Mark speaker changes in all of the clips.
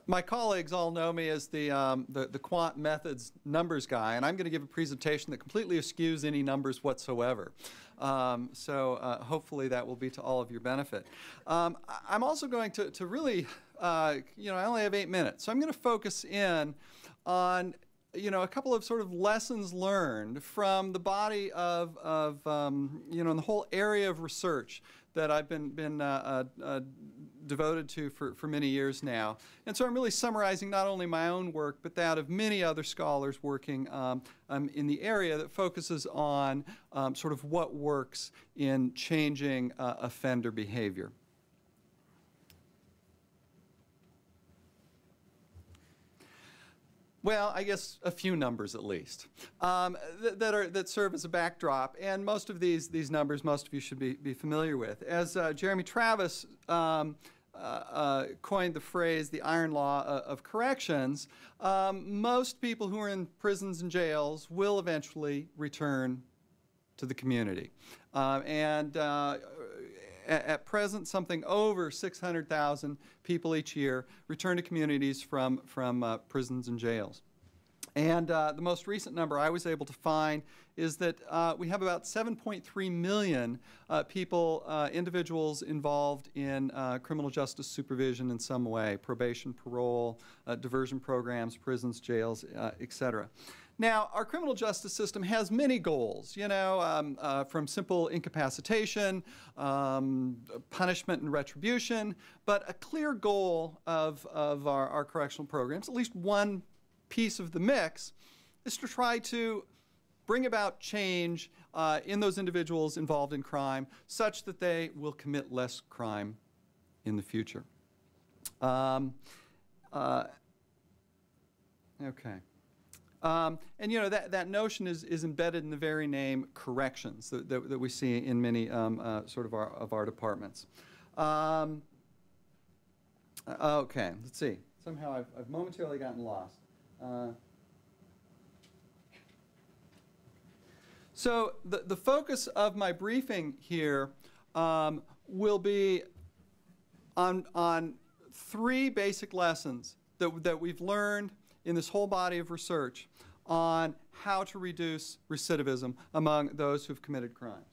Speaker 1: My colleagues all know me as the quant methods numbers guy, and I'm going to give a presentation that completely eschews any numbers whatsoever. Hopefully that will be to all of your benefit. I'm also going to really, I only have 8 minutes, so I'm going to focus in on a couple of sort of lessons learned from the body of in the whole area of research that I've been devoted to for many years now. And so I'm really summarizing not only my own work, but that of many other scholars working in the area that focuses on sort of what works in changing offender behavior. Well, I guess a few numbers at least that serve as a backdrop, and most of these numbers, most of you should be familiar with. As Jeremy Travis coined the phrase, the iron law of corrections, most people who are in prisons and jails will eventually return to the community. At present, something over 600,000 people each year return to communities from prisons and jails. And the most recent number I was able to find is that we have about 7.3 million individuals involved in criminal justice supervision in some way, probation, parole, diversion programs, prisons, jails, etc. Now, our criminal justice system has many goals, from simple incapacitation, punishment and retribution, but a clear goal of our correctional programs, at least one piece of the mix, is to try to bring about change in those individuals involved in crime such that they will commit less crime in the future. Okay. And that notion is embedded in the very name corrections that we see in many sort of our departments. Okay, let's see. Somehow I've momentarily gotten lost. So the focus of my briefing here will be on 3 basic lessons that we've learned in this whole body of research on how to reduce recidivism among those who've committed crimes.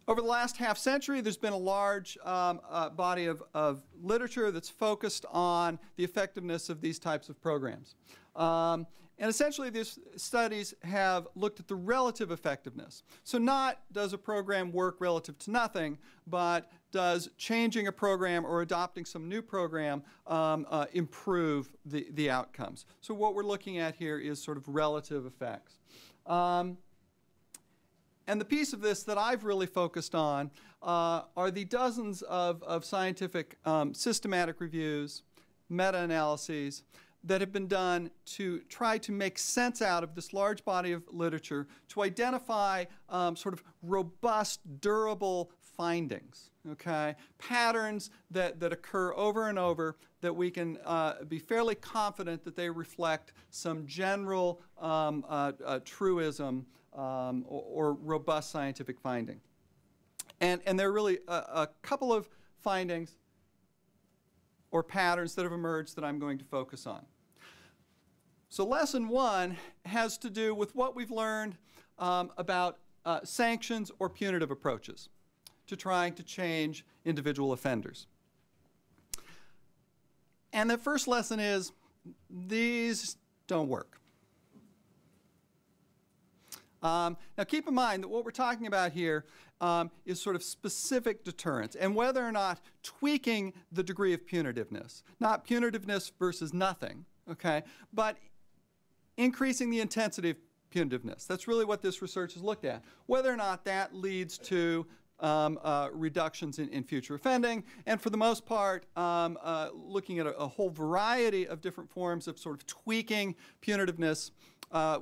Speaker 1: Over the last half century, there's been a large body of literature that's focused on the effectiveness of these types of programs. And essentially, these studies have looked at the relative effectiveness. So not does a program work relative to nothing, but does changing a program or adopting some new program improve the outcomes. So what we're looking at here is sort of relative effects. And the piece of this that I've really focused on are the dozens of scientific systematic reviews, meta-analyses, that have been done to try to make sense out of this large body of literature to identify sort of robust, durable findings, okay? Patterns that occur over and over that we can be fairly confident that they reflect some general truism or robust scientific finding. And there are really a couple of findings or patterns that have emerged that I'm going to focus on. So lesson 1 has to do with what we've learned about sanctions or punitive approaches to trying to change individual offenders. And the first lesson is these don't work. Now keep in mind that what we're talking about here is sort of specific deterrence, and whether or not tweaking the degree of punitiveness, not punitiveness versus nothing, okay, but increasing the intensity of punitiveness. That's really what this research has looked at, whether or not that leads to reductions in future offending, and for the most part, looking at a whole variety of different forms of sort of tweaking punitiveness.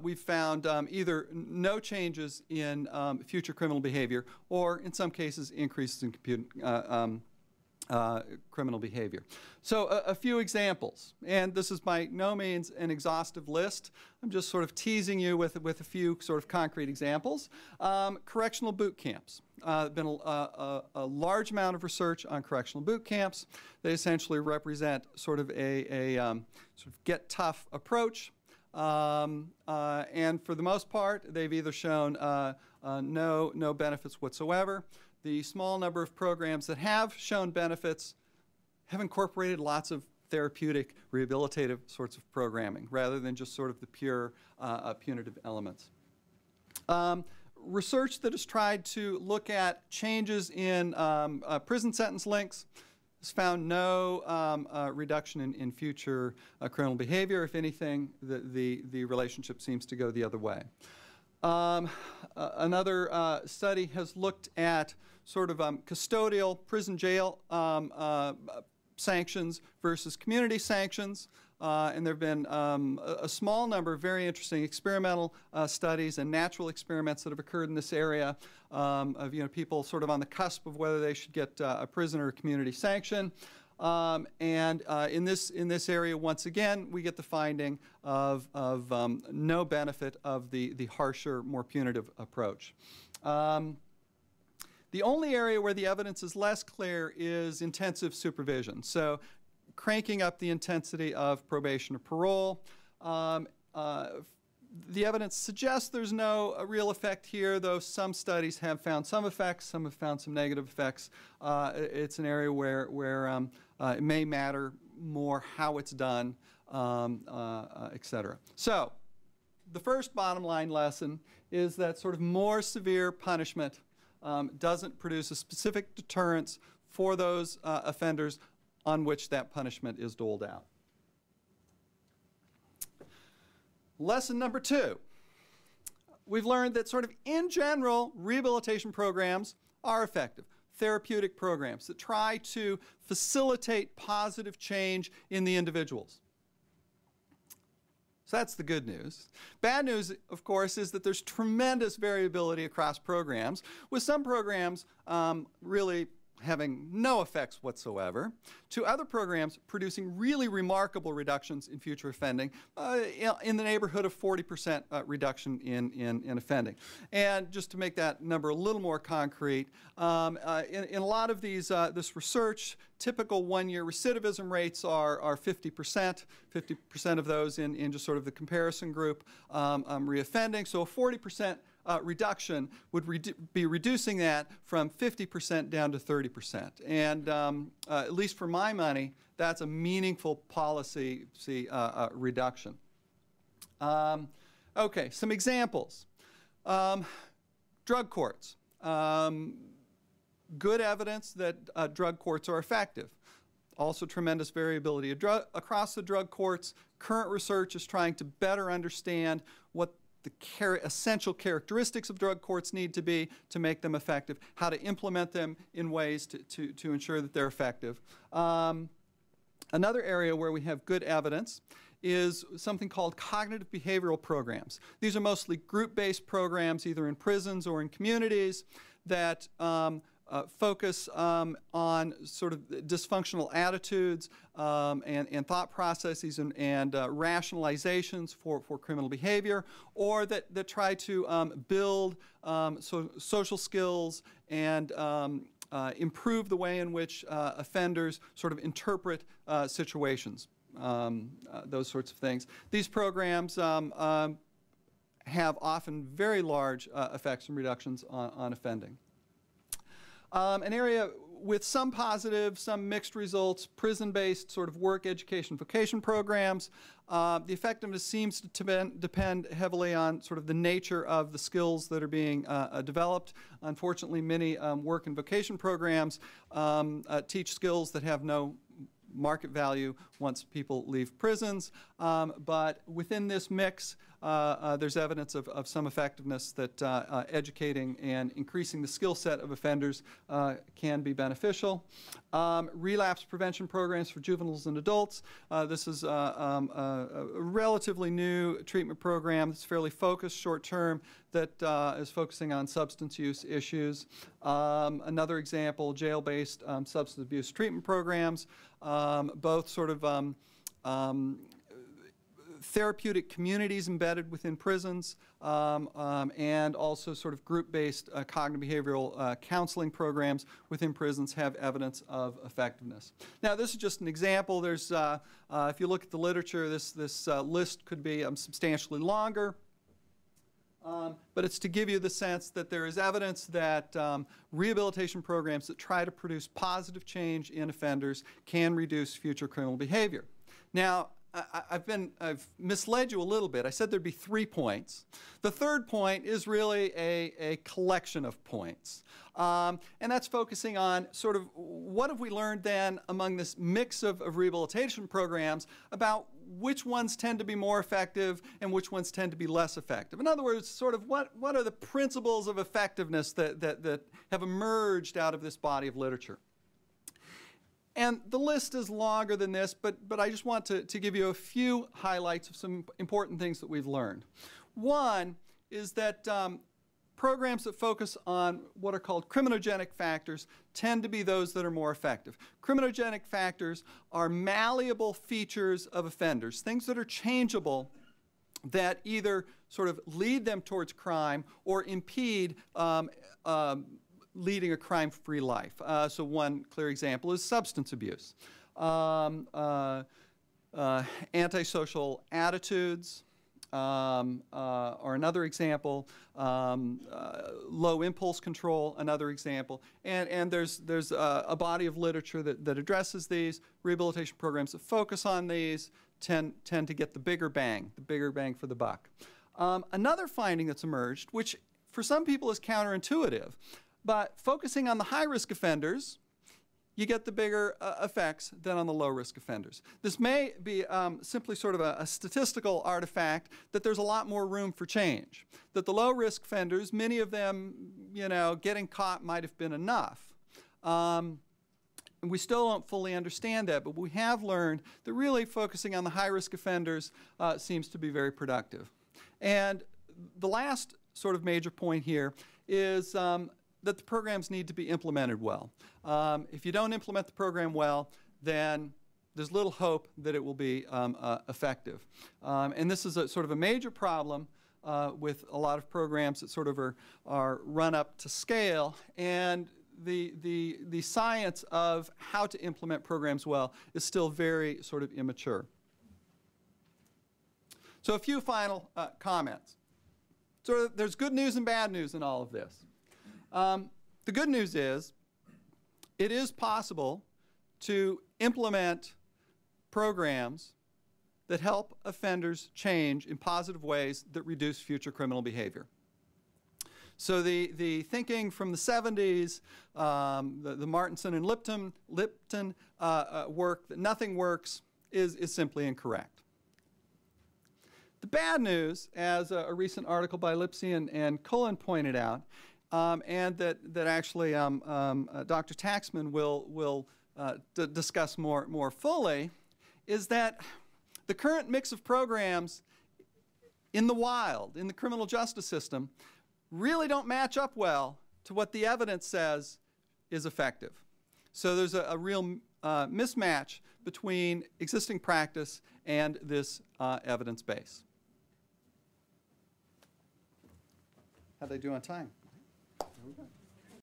Speaker 1: We've found either no changes in future criminal behavior or, in some cases, increases in criminal behavior. So a few examples, and this is by no means an exhaustive list. I'm just sort of teasing you with a few sort of concrete examples. Correctional boot camps. Been a large amount of research on correctional boot camps. They essentially represent sort of a sort of get tough approach. And for the most part, they've either shown no benefits whatsoever. The small number of programs that have shown benefits have incorporated lots of therapeutic, rehabilitative sorts of programming rather than just sort of the pure punitive elements. Research that has tried to look at changes in prison sentence lengths has found no reduction in future criminal behavior. If anything, the relationship seems to go the other way. Another study has looked at sort of custodial prison jail sanctions versus community sanctions. And there have been a small number of very interesting experimental studies and natural experiments that have occurred in this area of people sort of on the cusp of whether they should get a prison or a community sanction. In this area, once again, we get the finding of no benefit of the harsher, more punitive approach. The only area where the evidence is less clear is intensive supervision. So cranking up the intensity of probation or parole. The evidence suggests there's no real effect here, though some studies have found some effects, some have found some negative effects. It's an area where it may matter more how it's done, et cetera. So the first bottom line lesson is that sort of more severe punishment doesn't produce a specific deterrence for those offenders on which that punishment is doled out. Lesson number 2. We've learned that sort of in general, rehabilitation programs are effective. Therapeutic programs that try to facilitate positive change in the individuals. So that's the good news. Bad news, of course, is that there's tremendous variability across programs, with some programs really having no effects whatsoever, to other programs producing really remarkable reductions in future offending, in the neighborhood of 40% reduction in offending. And just to make that number a little more concrete, in a lot of this research, typical one-year recidivism rates are 50%, 50% of those in just sort of the comparison group reoffending. So a 40% reduction would be reducing that from 50% down to 30%. And at least for my money, that's a meaningful policy reduction. Okay, some examples. Drug courts. Good evidence that drug courts are effective. Also tremendous variability across the drug courts. Current research is trying to better understand what the essential characteristics of drug courts need to be to make them effective, how to implement them in ways to ensure that they're effective. Another area where we have good evidence is something called cognitive behavioral programs. These are mostly group-based programs, either in prisons or in communities, that focus on sort of dysfunctional attitudes and thought processes and rationalizations for criminal behavior, or that try to build social skills and improve the way in which offenders sort of interpret situations, those sorts of things. These programs have often very large effects and reductions on offending. An area with some positive, some mixed results, prison-based sort of work, education, vocation programs. The effectiveness seems to depend heavily on sort of the nature of the skills that are being developed. Unfortunately, many work and vocation programs teach skills that have no market value once people leave prisons. But within this mix, there's evidence of some effectiveness that educating and increasing the skill set of offenders can be beneficial. Relapse prevention programs for juveniles and adults. This is a relatively new treatment program that's fairly focused short-term that is focusing on substance use issues. Another example, jail-based substance abuse treatment programs, both sort of therapeutic communities embedded within prisons, and also sort of group-based cognitive behavioral counseling programs within prisons have evidence of effectiveness. Now, this is just an example. There's, if you look at the literature, this list could be substantially longer. But it's to give you the sense that there is evidence that rehabilitation programs that try to produce positive change in offenders can reduce future criminal behavior. Now, I've misled you a little bit. I said there'd be 3 points. The third point is really a collection of points. And that's focusing on sort of what have we learned then among this mix of rehabilitation programs about which ones tend to be more effective and which ones tend to be less effective. In other words, sort of what are the principles of effectiveness that have emerged out of this body of literature. And the list is longer than this, but I just want to give you a few highlights of some important things that we've learned. One is that programs that focus on what are called criminogenic factors tend to be those that are more effective. Criminogenic factors are malleable features of offenders, things that are changeable that either sort of lead them towards crime or impede leading a crime-free life. So one clear example is substance abuse. Antisocial attitudes are another example. Low impulse control, another example. And there's a body of literature that addresses these. Rehabilitation programs that focus on these tend to get the bigger bang for the buck. Another finding that's emerged, which for some people is counterintuitive, but focusing on the high-risk offenders, you get the bigger effects than on the low-risk offenders. This may be simply sort of a statistical artifact that there's a lot more room for change, that the low-risk offenders, many of them, you know, getting caught might have been enough. We still don't fully understand that, but we have learned that really focusing on the high-risk offenders seems to be very productive. And the last sort of major point here is that the programs need to be implemented well. If you don't implement the program well, then there's little hope that it will be effective. And this is a sort of a major problem with a lot of programs that sort of are run up to scale, and the science of how to implement programs well is still very sort of immature. So a few final comments. So there's good news and bad news in all of this. The good news is it is possible to implement programs that help offenders change in positive ways that reduce future criminal behavior. So the thinking from the 70s, the Martinson and Lipton work that nothing works is simply incorrect. The bad news, as a recent article by Lipsy and Cullen pointed out, and that actually Dr. Taxman will discuss more fully, is that the current mix of programs in the wild, in the criminal justice system, really don't match up well to what the evidence says is effective. So there's a real mismatch between existing practice and this evidence base. How'd they do on time? There we go.